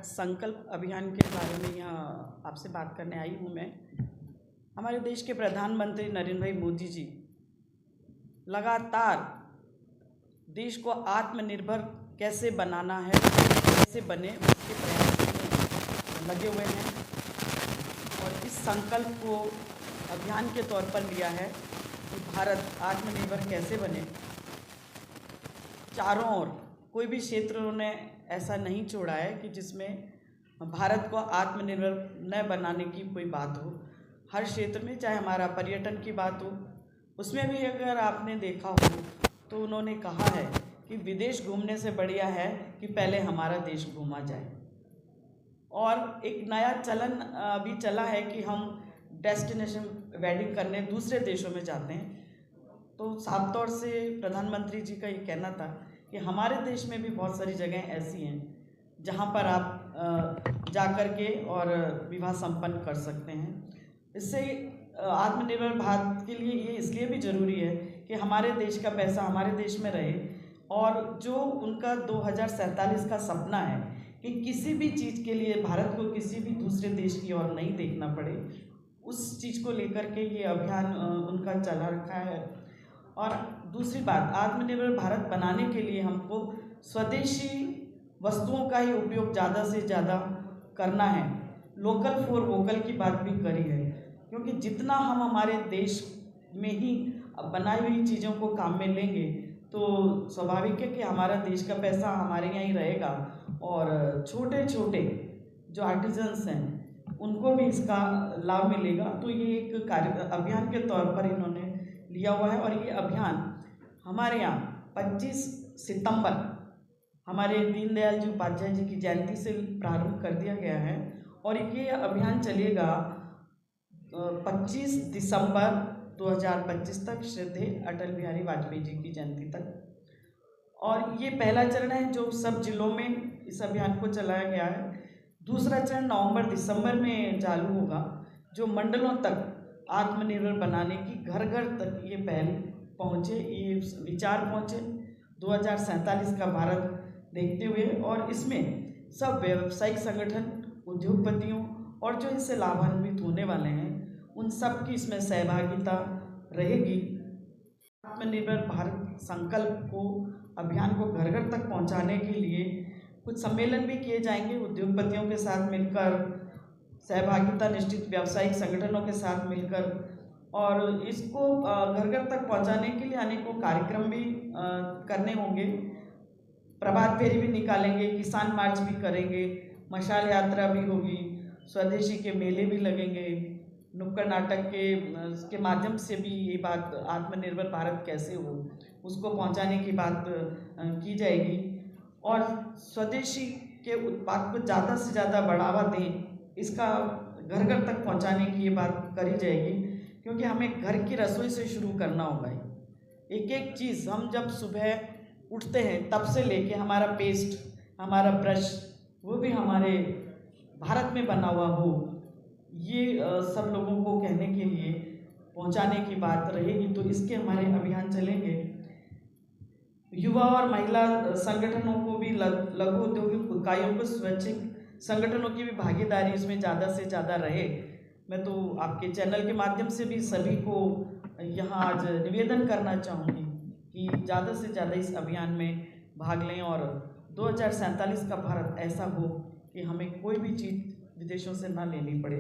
संकल्प अभियान के बारे में यहाँ आपसे बात करने आई हूँ मैं। हमारे देश के प्रधानमंत्री नरेंद्र भाई मोदी जी लगातार देश को आत्मनिर्भर कैसे बनाना है, कैसे बने, उसके प्रयास में लगे हुए हैं और इस संकल्प को अभियान के तौर पर लिया है कि भारत आत्मनिर्भर कैसे बने। चारों ओर कोई भी क्षेत्र उन्होंने ऐसा नहीं छोड़ा है कि जिसमें भारत को आत्मनिर्भर न बनाने की कोई बात हो। हर क्षेत्र में, चाहे हमारा पर्यटन की बात हो, उसमें भी अगर आपने देखा हो तो उन्होंने कहा है कि विदेश घूमने से बढ़िया है कि पहले हमारा देश घूमा जाए। और एक नया चलन अभी चला है कि हम डेस्टिनेशन वेडिंग करने दूसरे देशों में जाते हैं। तो साफ तौर से प्रधानमंत्री जी का ये कहना था कि हमारे देश में भी बहुत सारी जगहें ऐसी हैं जहाँ पर आप जा कर के और विवाह संपन्न कर सकते हैं। इससे आत्मनिर्भर भारत के लिए ये इसलिए भी ज़रूरी है कि हमारे देश का पैसा हमारे देश में रहे और जो उनका 2047 का सपना है कि किसी भी चीज़ के लिए भारत को किसी भी दूसरे देश की ओर नहीं देखना पड़े, उस चीज़ को लेकर के ये अभियान उनका चला रखा है। और दूसरी बात, आत्मनिर्भर भारत बनाने के लिए हमको स्वदेशी वस्तुओं का ही उपयोग ज़्यादा से ज़्यादा करना है। लोकल फॉर वोकल की बात भी करी है, क्योंकि जितना हम हमारे देश में ही बनाई हुई चीज़ों को काम में लेंगे तो स्वाभाविक है कि हमारा देश का पैसा हमारे यहाँ ही रहेगा और छोटे छोटे जो आर्टिजन्स हैं उनको भी इसका लाभ मिलेगा। तो ये एक अभियान के तौर पर इन्होंने लिया हुआ है और ये अभियान हमारे यहाँ 25 सितंबर हमारे दीनदयाल जी उपाध्याय जी की जयंती से प्रारंभ कर दिया गया है और ये अभियान चलेगा 25 दिसंबर 2025 तक, श्रद्धेय अटल बिहारी वाजपेयी जी की जयंती तक। और ये पहला चरण है जो सब जिलों में इस अभियान को चलाया गया है। दूसरा चरण नवंबर-दिसंबर में चालू होगा, जो मंडलों तक आत्मनिर्भर बनाने की, घर घर तक ये पहल पहुँचे, ये विचार पहुँचे 2047 का भारत देखते हुए। और इसमें सब व्यावसायिक संगठन, उद्योगपतियों और जो इससे लाभान्वित होने वाले हैं उन सब की इसमें सहभागिता रहेगी। आत्मनिर्भर भारत संकल्प को, अभियान को घर घर तक पहुंचाने के लिए कुछ सम्मेलन भी किए जाएंगे उद्योगपतियों के साथ मिलकर, सहभागिता निश्चित व्यावसायिक संगठनों के साथ मिलकर, और इसको घर घर तक पहुंचाने के लिए अनेकों कार्यक्रम भी करने होंगे। प्रभात फेरी भी निकालेंगे, किसान मार्च भी करेंगे, मशाल यात्रा भी होगी, स्वदेशी के मेले भी लगेंगे, नुक्कड़ नाटक के माध्यम से भी ये बात आत्मनिर्भर भारत कैसे हो उसको पहुंचाने की बात की जाएगी। और स्वदेशी के उत्पाद को ज़्यादा से ज़्यादा बढ़ावा दें, इसका घर घर तक पहुंचाने की ये बात करी जाएगी, क्योंकि हमें घर की रसोई से शुरू करना होगा। एक एक चीज़ हम जब सुबह उठते हैं तब से लेके हमारा पेस्ट, हमारा ब्रश, वो भी हमारे भारत में बना हुआ हो, ये सब लोगों को कहने के लिए, पहुंचाने की बात रहेगी। तो इसके हमारे अभियान चलेंगे। युवा और महिला संगठनों को भी, लघु औद्योगिक इकाइयों को, स्वैच्छिक संगठनों की भी भागीदारी इसमें ज़्यादा से ज़्यादा रहे। मैं तो आपके चैनल के माध्यम से भी सभी को यहाँ आज निवेदन करना चाहूँगी कि ज़्यादा से ज़्यादा इस अभियान में भाग लें और 2047 का भारत ऐसा हो कि हमें कोई भी चीज़ विदेशों से ना लेनी पड़े।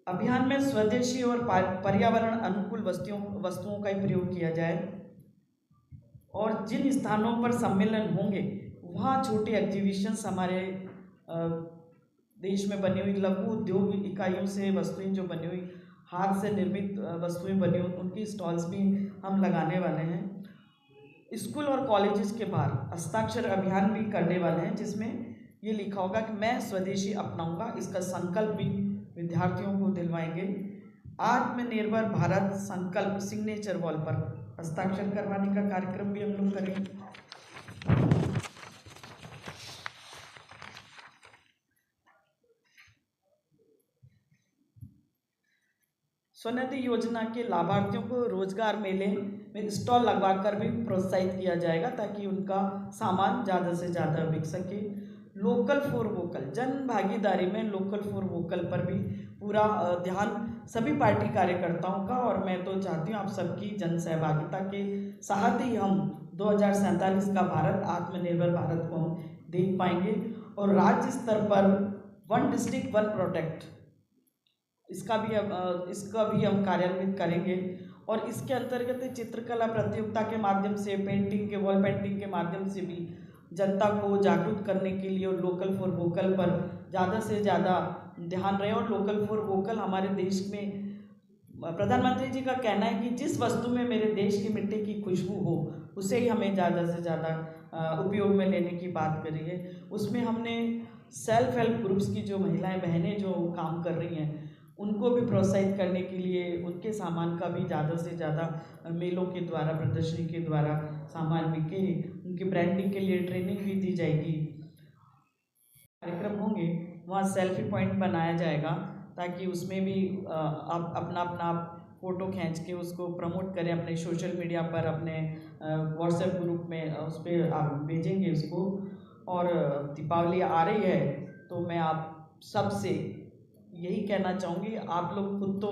अभियान में स्वदेशी और पर्यावरण अनुकूल वस्तुओं का ही प्रयोग किया जाए और जिन स्थानों पर सम्मेलन होंगे वहाँ छोटे एग्जीबिशंस, हमारे देश में बनी हुई लघु उद्योग इकाइयों से वस्तुएं जो बनी हुई, हाथ से निर्मित वस्तुएं बनी हुई, उनकी स्टॉल्स भी हम लगाने वाले हैं। स्कूल और कॉलेजेस के बाहर हस्ताक्षर अभियान भी करने वाले हैं, जिसमें ये लिखा होगा कि मैं स्वदेशी अपनाऊंगा। इसका संकल्प भी विद्यार्थियों को दिलवाएंगे। आत्मनिर्भर भारत संकल्प सिग्नेचर वॉल पर हस्ताक्षर करवाने का कार्यक्रम भी हम लोग करेंगे। स्वनिधि योजना के लाभार्थियों को रोजगार मेले में स्टॉल लगवाकर भी प्रोत्साहित किया जाएगा ताकि उनका सामान ज़्यादा से ज़्यादा बिक सके। लोकल फॉर वोकल, जन भागीदारी में लोकल फॉर वोकल पर भी पूरा ध्यान सभी पार्टी कार्यकर्ताओं का, और मैं तो चाहती हूँ आप सबकी जन सहभागिता के साथ ही हम 2047 का भारत, आत्मनिर्भर भारत को हम देख पाएंगे। और राज्य स्तर पर वन डिस्ट्रिक्ट वन प्रोडक्ट, इसका भी हम कार्यान्वित करेंगे। और इसके अंतर्गत चित्रकला प्रतियोगिता के माध्यम से, पेंटिंग के, वॉल पेंटिंग के माध्यम से भी जनता को जागरूक करने के लिए और लोकल फॉर वोकल पर ज़्यादा से ज़्यादा ध्यान रहे। और लोकल फॉर वोकल हमारे देश में प्रधानमंत्री जी का कहना है कि जिस वस्तु में मेरे देश की मिट्टी की खुशबू हो उसे ही हमें ज़्यादा से ज़्यादा उपयोग में लेने की बात करी है। उसमें हमने सेल्फ हेल्प ग्रुप्स की जो महिलाएं बहनें जो काम कर रही हैं उनको भी प्रोत्साहित करने के लिए उनके सामान का भी ज़्यादा से ज़्यादा मेलों के द्वारा, प्रदर्शनी के द्वारा सामान बिके, उनकी ब्रांडिंग के लिए ट्रेनिंग भी दी जाएगी। कार्यक्रम होंगे वहाँ सेल्फी पॉइंट बनाया जाएगा ताकि उसमें भी आप अपना फ़ोटो खींच के उसको प्रमोट करें अपने सोशल मीडिया पर, अपने व्हाट्सएप ग्रुप में, उस पर आप भेजेंगे उसको। और दीपावली आ रही है तो मैं आप सबसे यही कहना चाहूँगी, आप लोग खुद तो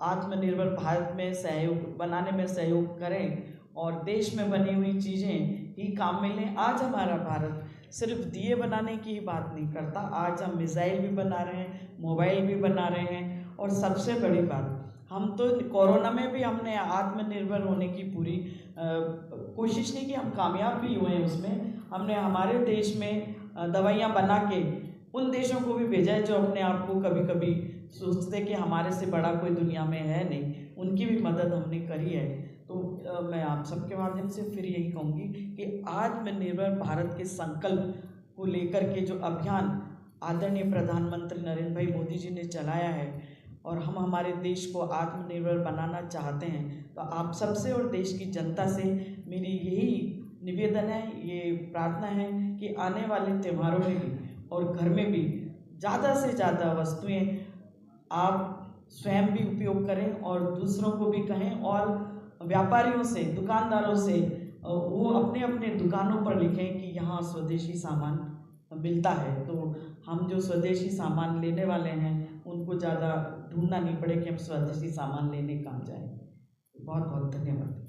आत्मनिर्भर भारत में सहयोग बनाने में सहयोग करें और देश में बनी हुई चीज़ें ही काम में लें। आज हमारा भारत सिर्फ दिए बनाने की ही बात नहीं करता, आज हम मिसाइल भी बना रहे हैं, मोबाइल भी बना रहे हैं। और सबसे बड़ी बात, हम तो कोरोना में भी हमने आत्मनिर्भर होने की पूरी कोशिश नहीं की, हम कामयाब भी हुए हैं उसमें। हमने हमारे देश में दवाइयाँ बना के उन देशों को भी भेजा है जो अपने आप को कभी कभी सोचते कि हमारे से बड़ा कोई दुनिया में है नहीं, उनकी भी मदद हमने करी है। तो मैं आप सबके माध्यम से फिर यही कहूँगी कि आत्मनिर्भर भारत के संकल्प को लेकर के जो अभियान आदरणीय प्रधानमंत्री नरेंद्र भाई मोदी जी ने चलाया है और हम हमारे देश को आत्मनिर्भर बनाना चाहते हैं, तो आप सबसे और देश की जनता से मेरी यही निवेदन है, ये प्रार्थना है कि आने वाले त्योहारों में भी और घर में भी ज़्यादा से ज़्यादा वस्तुएं आप स्वयं भी उपयोग करें और दूसरों को भी कहें। और व्यापारियों से, दुकानदारों से वो अपने अपने दुकानों पर लिखें कि यहाँ स्वदेशी सामान मिलता है, तो हम जो स्वदेशी सामान लेने वाले हैं उनको ज़्यादा ढूंढना नहीं पड़े कि हम स्वदेशी सामान लेने कहाँ जाएं। बहुत बहुत धन्यवाद।